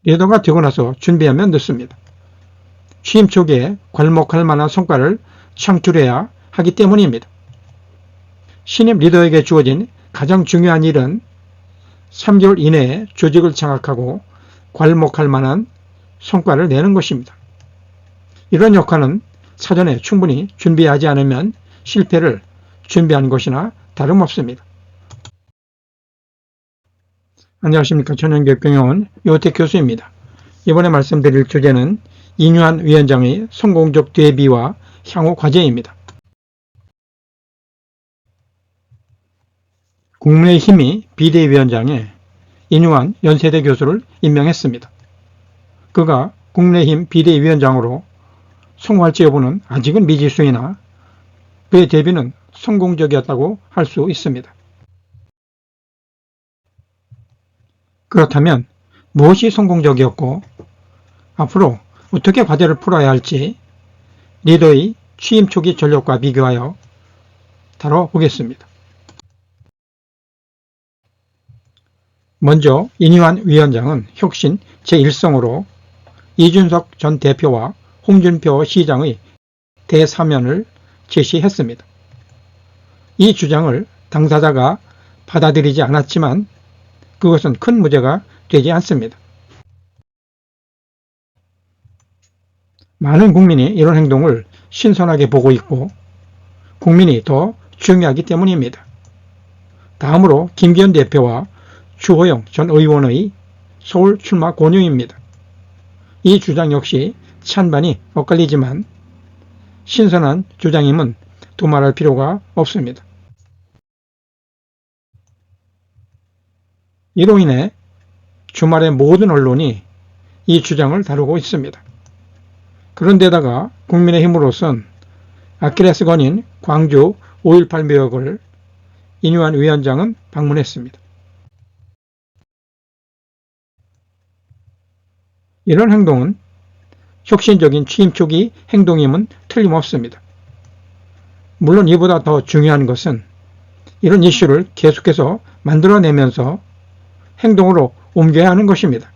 리더가 되고 나서 준비하면 늦습니다. 취임 초기에 괄목할 만한 성과를 창출해야 하기 때문입니다. 신임 리더에게 주어진 가장 중요한 일은 3개월 이내에 조직을 장악하고 괄목할 만한 성과를 내는 것입니다. 이런 역할은 사전에 충분히 준비하지 않으면 실패를 준비한 것이나 다름없습니다. 안녕하십니까. 전형교육경영원 요호택 교수입니다. 이번에 말씀드릴 주제는 이뉴한 위원장의 성공적 대비와 향후 과제입니다. 국민의힘이 비대위원장에 이뉴한 연세대 교수를 임명했습니다. 그가 국민의힘 비대위원장으로 성공할지 여부는 아직은 미지수이나 그의 대비는 성공적이었다고 할 수 있습니다. 그렇다면 무엇이 성공적이었고 앞으로 어떻게 과제를 풀어야 할지 리더의 취임 초기 전력과 비교하여 다뤄보겠습니다. 먼저 이뉴한 위원장은 혁신 제1성으로 이준석 전 대표와 홍준표 시장의 대사면을 제시했습니다. 이 주장을 당사자가 받아들이지 않았지만 그것은 큰 문제가 되지 않습니다. 많은 국민이 이런 행동을 신선하게 보고 있고 국민이 더 중요하기 때문입니다. 다음으로 김기현 대표와 주호영 전 의원의 서울 출마 권유입니다. 이 주장 역시 찬반이 엇갈리지만 신선한 주장임은 두말할 필요가 없습니다. 이로 인해 주말의 모든 언론이 이 주장을 다루고 있습니다. 그런데다가 국민의힘으로선 아킬레스건인 광주 5.18 묘역을 이뉴한 위원장은 방문했습니다. 이런 행동은 혁신적인 취임 초기 행동임은 틀림없습니다. 물론 이보다 더 중요한 것은 이런 이슈를 계속해서 만들어내면서 행동으로 옮겨야 하는 것입니다.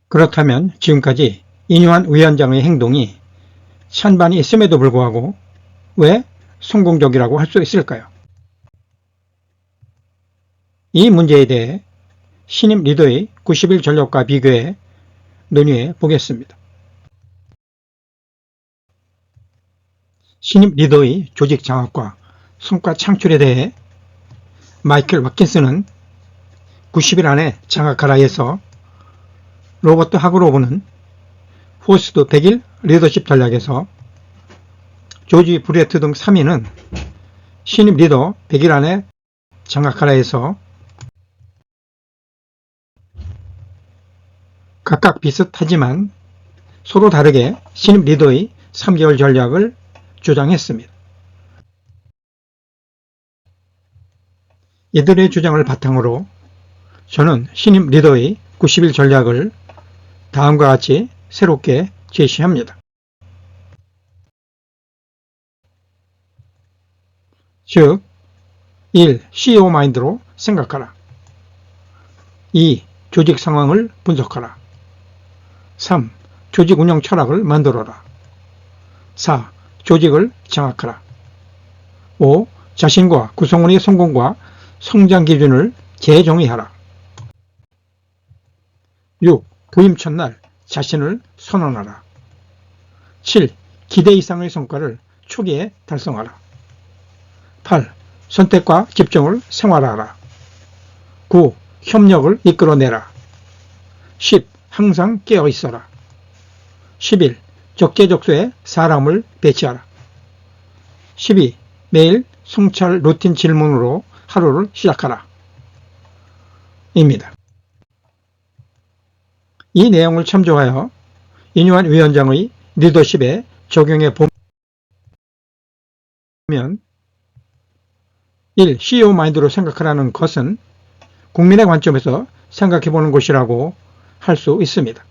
그렇다면 지금까지 이뉴한 위원장의 행동이 찬반이 있음에도 불구하고 왜 성공적이라고 할 수 있을까요? 이 문제에 대해 신임 리더의 90일 전력과 비교해 논의해 보겠습니다. 신임 리더의 조직 장악과 성과 창출에 대해 마이클 왓킨스는 90일 안에 장악하라에서 로버트 하그로브는 포스트 100일 리더십 전략에서 조지 브레트 등 3인은 신임 리더 100일 안에 장악하라에서 각각 비슷하지만 서로 다르게 신임 리더의 3개월 전략을 주장했습니다. 이들의 주장을 바탕으로 저는 신임 리더의 90일 전략을 다음과 같이 새롭게 제시합니다. 즉 1. CEO 마인드로 생각하라. 2. 조직 상황을 분석하라. 3. 조직 운영 철학을 만들어라. 4. 조직을 장악하라. 5. 자신과 구성원의 성공과 성장 기준을 재정의하라. 6. 부임 첫날 자신을 선언하라. 7. 기대 이상의 성과를 초기에 달성하라. 8. 선택과 집중을 생활화하라. 9. 협력을 이끌어내라. 10. 항상 깨어 있어라. 11. 적재적소에 사람을 배치하라. 12. 매일 성찰 루틴 질문으로 하루를 시작하라. 입니다. 이 내용을 참조하여 이뉴한 위원장의 리더십에 적용해 보면 1. CEO 마인드로 생각하라는 것은 국민의 관점에서 생각해 보는 것이라고 할 수 있습니다.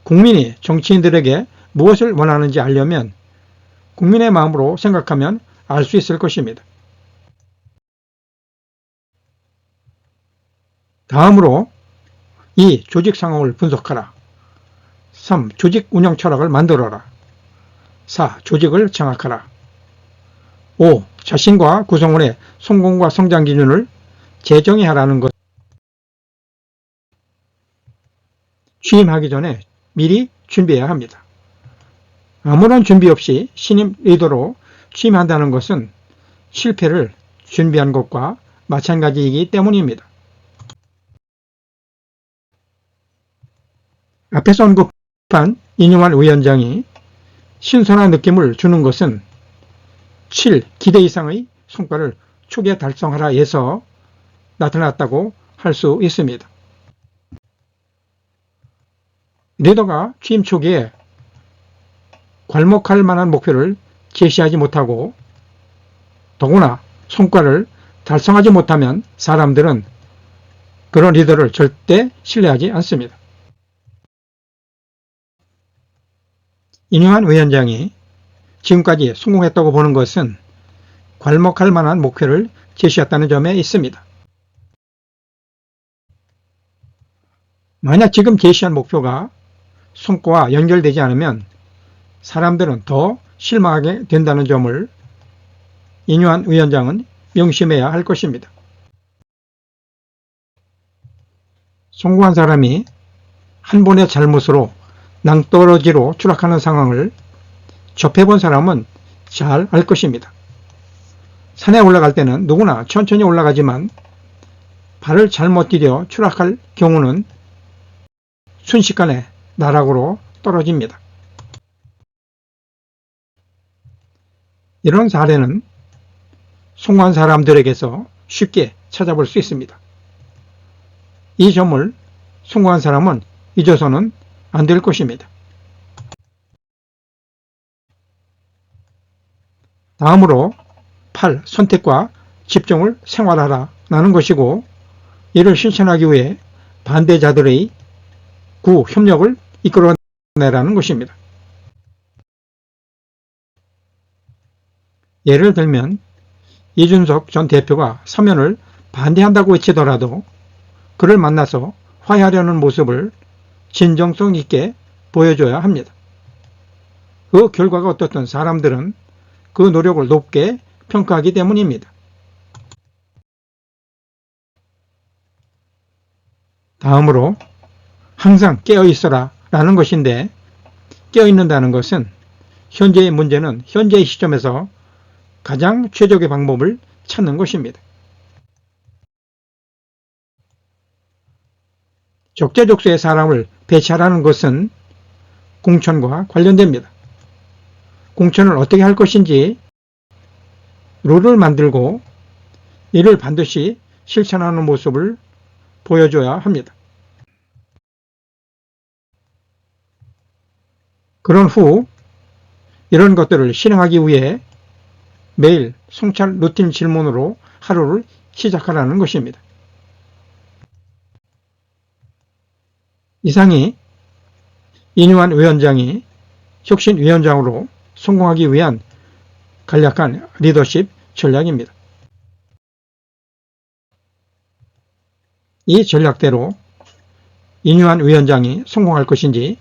국민이 정치인들에게 무엇을 원하는지 알려면 국민의 마음으로 생각하면 알 수 있을 것입니다. 다음으로 2. 조직 상황을 분석하라. 3. 조직 운영 철학을 만들어라. 4. 조직을 장악하라. 5. 자신과 구성원의 성공과 성장 기준을 재정의하라는 것. 취임하기 전에 미리 준비해야 합니다. 아무런 준비 없이 신임 리더로 취임한다는 것은 실패를 준비한 것과 마찬가지이기 때문입니다. 앞에서 언급한 이뉴만 위원장이 신선한 느낌을 주는 것은 7. 기대 이상의 성과를 초기에 달성하라에서 나타났다고 할 수 있습니다. 리더가 취임 초기에 괄목할 만한 목표를 제시하지 못하고 더구나 성과를 달성하지 못하면 사람들은 그런 리더를 절대 신뢰하지 않습니다. 이뉴한 위원장이 지금까지 성공했다고 보는 것은 괄목할 만한 목표를 제시했다는 점에 있습니다. 만약 지금 제시한 목표가 성과와 연결되지 않으면 사람들은 더 실망하게 된다는 점을 이뉴한 위원장은 명심해야 할 것입니다. 성공한 사람이 한 번의 잘못으로 낭떠러지로 추락하는 상황을 접해본 사람은 잘 알 것입니다. 산에 올라갈 때는 누구나 천천히 올라가지만 발을 잘못 디뎌 추락할 경우는 순식간에 나락으로 떨어집니다. 이런 사례는 성공한 사람들에게서 쉽게 찾아볼 수 있습니다. 이 점을 성공한 사람은 잊어서는 안 될 것입니다. 다음으로 8. 선택과 집중을 생활하라 라는 것이고, 이를 실천하기 위해 반대자들의 9. 협력을 이끌어내라는 것입니다. 예를 들면 이준석 전 대표가 사면을 반대한다고 외치더라도 그를 만나서 화해하려는 모습을 진정성 있게 보여줘야 합니다. 그 결과가 어떻든 사람들은 그 노력을 높게 평가하기 때문입니다. 다음으로 항상 깨어있어라 라는 것인데, 깨어있는다는 것은 현재의 문제는 현재의 시점에서 가장 최적의 방법을 찾는 것입니다. 적재적소의 사람을 배치하라는 것은 공천과 관련됩니다. 공천을 어떻게 할 것인지 룰을 만들고 이를 반드시 실천하는 모습을 보여줘야 합니다. 그런 후 이런 것들을 실행하기 위해 매일 성찰 루틴 질문으로 하루를 시작하라는 것입니다. 이상이 이뉴한 위원장이 혁신위원장으로 성공하기 위한 간략한 리더십 전략입니다. 이 전략대로 이뉴한 위원장이 성공할 것인지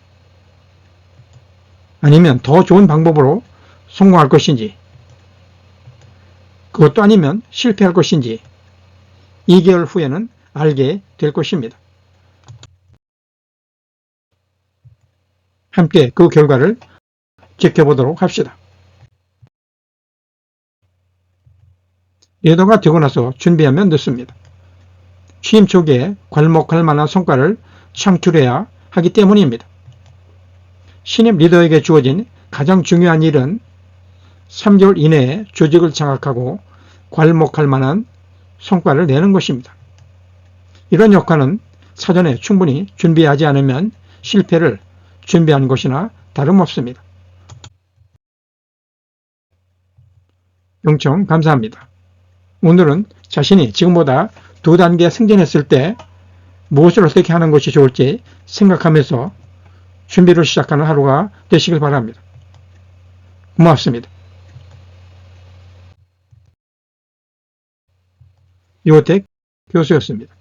아니면 더 좋은 방법으로 성공할 것인지, 그것도 아니면 실패할 것인지 2개월 후에는 알게 될 것입니다. 함께 그 결과를 지켜보도록 합시다. 리더가 되고 나서 준비하면 늦습니다. 취임 초기에 괄목할 만한 성과를 창출해야 하기 때문입니다. 신입 리더에게 주어진 가장 중요한 일은 3개월 이내에 조직을 장악하고 괄목할 만한 성과를 내는 것입니다. 이런 역할은 사전에 충분히 준비하지 않으면 실패를 준비한 것이나 다름없습니다. 경청 감사합니다. 오늘은 자신이 지금보다 2단계 승진했을 때 무엇을 어떻게 하는 것이 좋을지 생각하면서 준비를 시작하는 하루가 되시길 바랍니다. 고맙습니다. 요택 교수였습니다.